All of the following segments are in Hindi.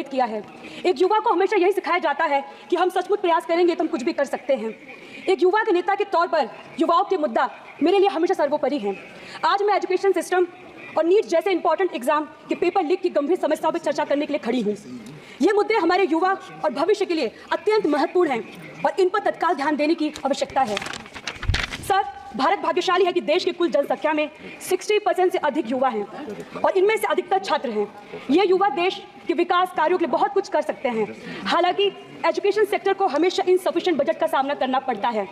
किया है। एक युवा को हमेशा यही सिखाया जाता है कि हम सचमुच प्रयास करेंगे तो हम कुछ भी कर सकते हैं। एक युवा के नेता के तौर पर युवाओं के मुद्दा मेरे लिए हमेशा सर्वोपरि है। आज मैं एजुकेशन सिस्टम और नीट जैसे इंपॉर्टेंट एग्जाम के पेपर लीक की गंभीर समस्याओं पर चर्चा करने के लिए खड़ी हूँ। ये मुद्दे हमारे युवा और भविष्य के लिए अत्यंत महत्वपूर्ण हैं और इन पर तत्काल ध्यान देने की आवश्यकता है। सर, भारत भाग्यशाली है कि देश की कुल जनसंख्या में 60% से अधिक युवा हैं और इनमें से अधिकतर छात्र हैं। ये युवा देश के विकास कार्यों के लिए बहुत कुछ कर सकते हैं। हालांकि एजुकेशन सेक्टर को हमेशा इनसफिशिएंट बजट का सामना करना पड़ता है।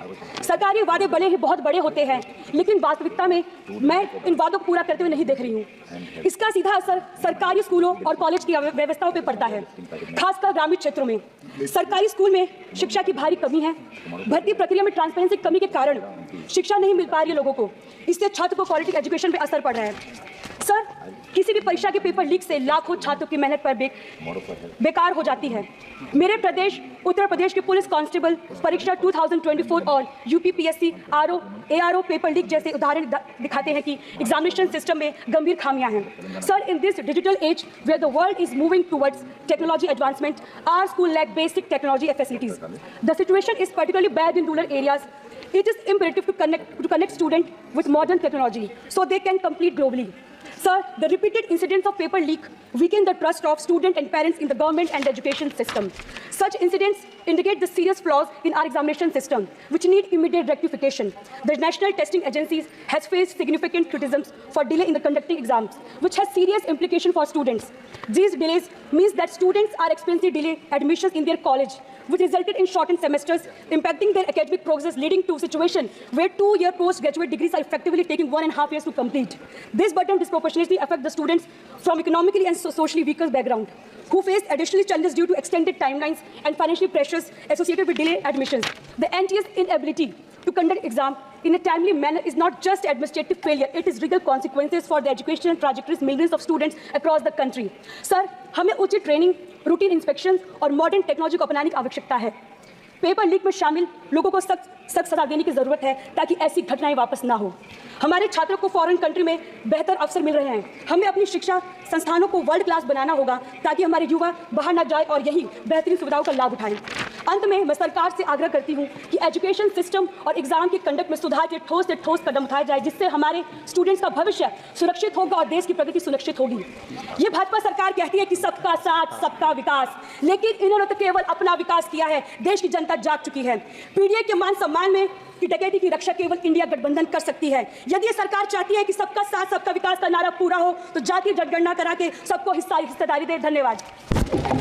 सरकारी वादे बड़े ही बहुत बड़े होते हैं, लेकिन वास्तविकता में मैं इन वादों को पूरा करते हुए नहीं देख रही हूँ। इसका सीधा असर सरकारी स्कूलों और कॉलेज की व्यवस्थाओं पर पड़ता है, खासकर ग्रामीण क्षेत्रों में। सरकारी स्कूल में शिक्षा की भारी कमी है। भर्ती प्रक्रिया में ट्रांसपेरेंसी की कमी के कारण शिक्षा नहीं मिल पा रही है लोगों को। इससे छात्र को क्वालिटी एजुकेशन पे असर पड़ रहा है। सर, किसी भी परीक्षा के पेपर लीक से लाखों छात्रों की मेहनत पर बेकार हो जाती है। मेरे प्रदेश उत्तर प्रदेश के पुलिस कांस्टेबल परीक्षा 2024 और UPPSC RO ARO paper leak जैसे उदाहरण दिखाते हैं कि एग्जामिनेशन सिस्टम में गंभीर खामियां हैं। Sir, in this digital age where the world is moving towards technology advancement, our school lack basic technology facilities. The situation is particularly bad in rural areas. It is imperative to connect students with modern technology so they can compete globally. Sir, the repeated incidents of paper leak weaken the trust of students and parents in the government and the education system. Such incidents indicate the serious flaws in our examination system, which need immediate rectification. The National Testing Agency has faced significant criticisms for delay in the conducting exams, which has serious implications for students. These delays means that students are experiencing delayed admissions in their college, which resulted in shortened semesters, impacting their academic progress, leading to a situation where 2-year postgraduate degrees are effectively taking 1.5 years to complete. This burden disproportionately affects the students from economically and socially weaker background, who face additional challenges due to extended timelines and financial pressures associated with delayed admissions. The NTA's inability to conduct exam in a timely manner is not just administrative failure, it is real consequences for the educational trajectories millions of students across the country. Sir, हमें उचित ट्रेनिंग, रूटीन इंस्पेक्शन और मॉडर्न टेक्नोलॉजी को अपनाने की आवश्यकता है। पेपर लीक में शामिल लोगों को सख्त सजा देने की जरूरत है ताकि ऐसी घटनाएं वापस ना हो। हमारे छात्रों को फॉरेन कंट्री में बेहतर अवसर मिल रहे हैं। हमें अपनी शिक्षा संस्थानों को वर्ल्ड क्लास बनाना होगा ताकि हमारे युवा बाहर न जाए और यही बेहतरीन सुविधाओं का लाभ उठाएं। अंत में मैं सरकार से आग्रह करती हूँ कि एजुकेशन सिस्टम और एग्जाम के कंडक्ट में सुधार के ठोस से ठोस कदम उठाए जाए, जिससे हमारे स्टूडेंट्स का भविष्य सुरक्षित होगा और देश की प्रगति सुनिश्चित होगी। ये भाजपा सरकार कहती है कि सबका साथ सबका विकास, लेकिन इन्होंने तो केवल अपना विकास किया है। देश की जनता जाग चुकी है। पीडीए के मान सम्मान में कि डकैती की रक्षा केवल इंडिया गठबंधन कर सकती है। यदि ये सरकार चाहती है कि सबका साथ सबका विकास का नारा पूरा हो तो जातीय जनगणना करा के सबको हिस्सेदारी दे। धन्यवाद।